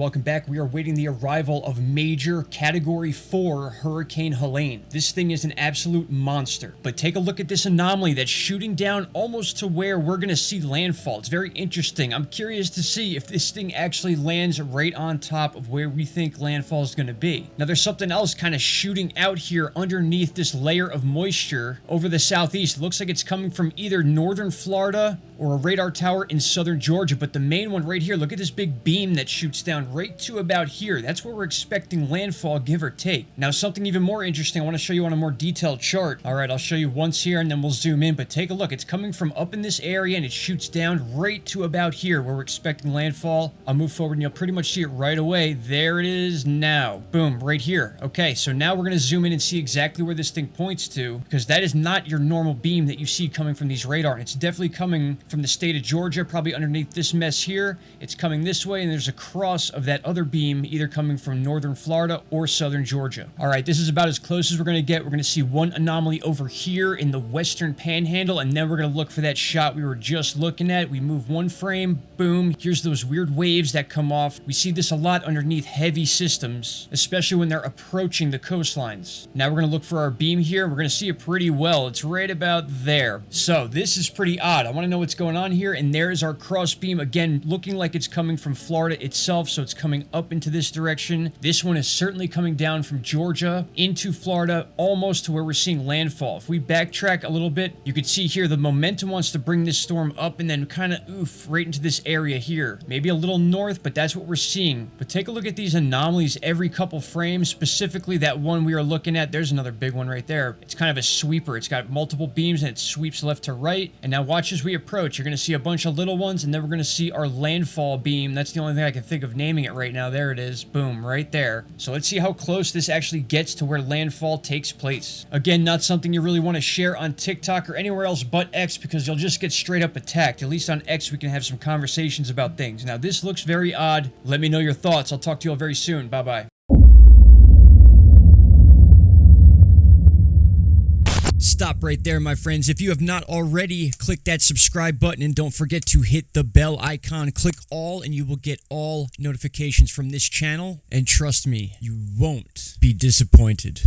welcome back. We are awaiting the arrival of major Category 4 Hurricane Helene. This thing is an absolute monster. But take a look at this anomaly that's shooting down almost to where we're going to see landfall. It's very interesting. I'm curious to see if this thing actually lands right on top of where we think landfall is going to be. Now, there's something else kind of shooting out here underneath this layer of moisture over the southeast. It looks like it's coming from either northern Florida or a radar tower in southern Georgia, but the main one right here, look at this big beam that shoots down right to about here. That's where we're expecting landfall, give or take. Now, something even more interesting, I want to show you on a more detailed chart. All right, I'll show you once here and then we'll zoom in, but take a look. It's coming from up in this area and it shoots down right to about here where we're expecting landfall. I'll move forward and you'll pretty much see it right away. There it is now. Boom, right here. Okay, so now we're going to zoom in and see exactly where this thing points to, because that is not your normal beam that you see coming from these radar. And it's definitely coming from the state of Georgia, probably underneath this mess here. It's coming this way, and there's a cross of that other beam either coming from northern Florida or southern Georgia. All right, this is about as close as we're going to get. We're going to see one anomaly over here in the western panhandle, and then we're going to look for that shot we were just looking at. We move one frame, boom, here's those weird waves that come off. We see this a lot underneath heavy systems, especially when they're approaching the coastlines. Now we're going to look for our beam here, and we're going to see it pretty well. It's right about there. So this is pretty odd. I want to know what's going on here, and there's our cross beam again, looking like it's coming from Florida itself, so it's coming up into this direction. This one is certainly coming down from Georgia into Florida, almost to where we're seeing landfall. If we backtrack a little bit, you can see here the momentum wants to bring this storm up and then kind of oof right into this area here, maybe a little north, but that's what we're seeing. But take a look at these anomalies every couple frames, specifically that one we are looking at. There's another big one right there. It's kind of a sweeper. It's got multiple beams and it sweeps left to right. And now watch as we approach. You're going to see a bunch of little ones, and then we're going to see our landfall beam. That's the only thing I can think of naming it right now. There it is. Boom, right there. So let's see how close this actually gets to where landfall takes place. Again, not something you really want to share on TikTok or anywhere else but X, because you'll just get straight up attacked. At least on X, we can have some conversations about things. Now, this looks very odd. Let me know your thoughts. I'll talk to you all very soon. Bye-bye. Stop right there, my friends. If you have not already, click that subscribe button and don't forget to hit the bell icon. Click all and you will get all notifications from this channel. And trust me, you won't be disappointed.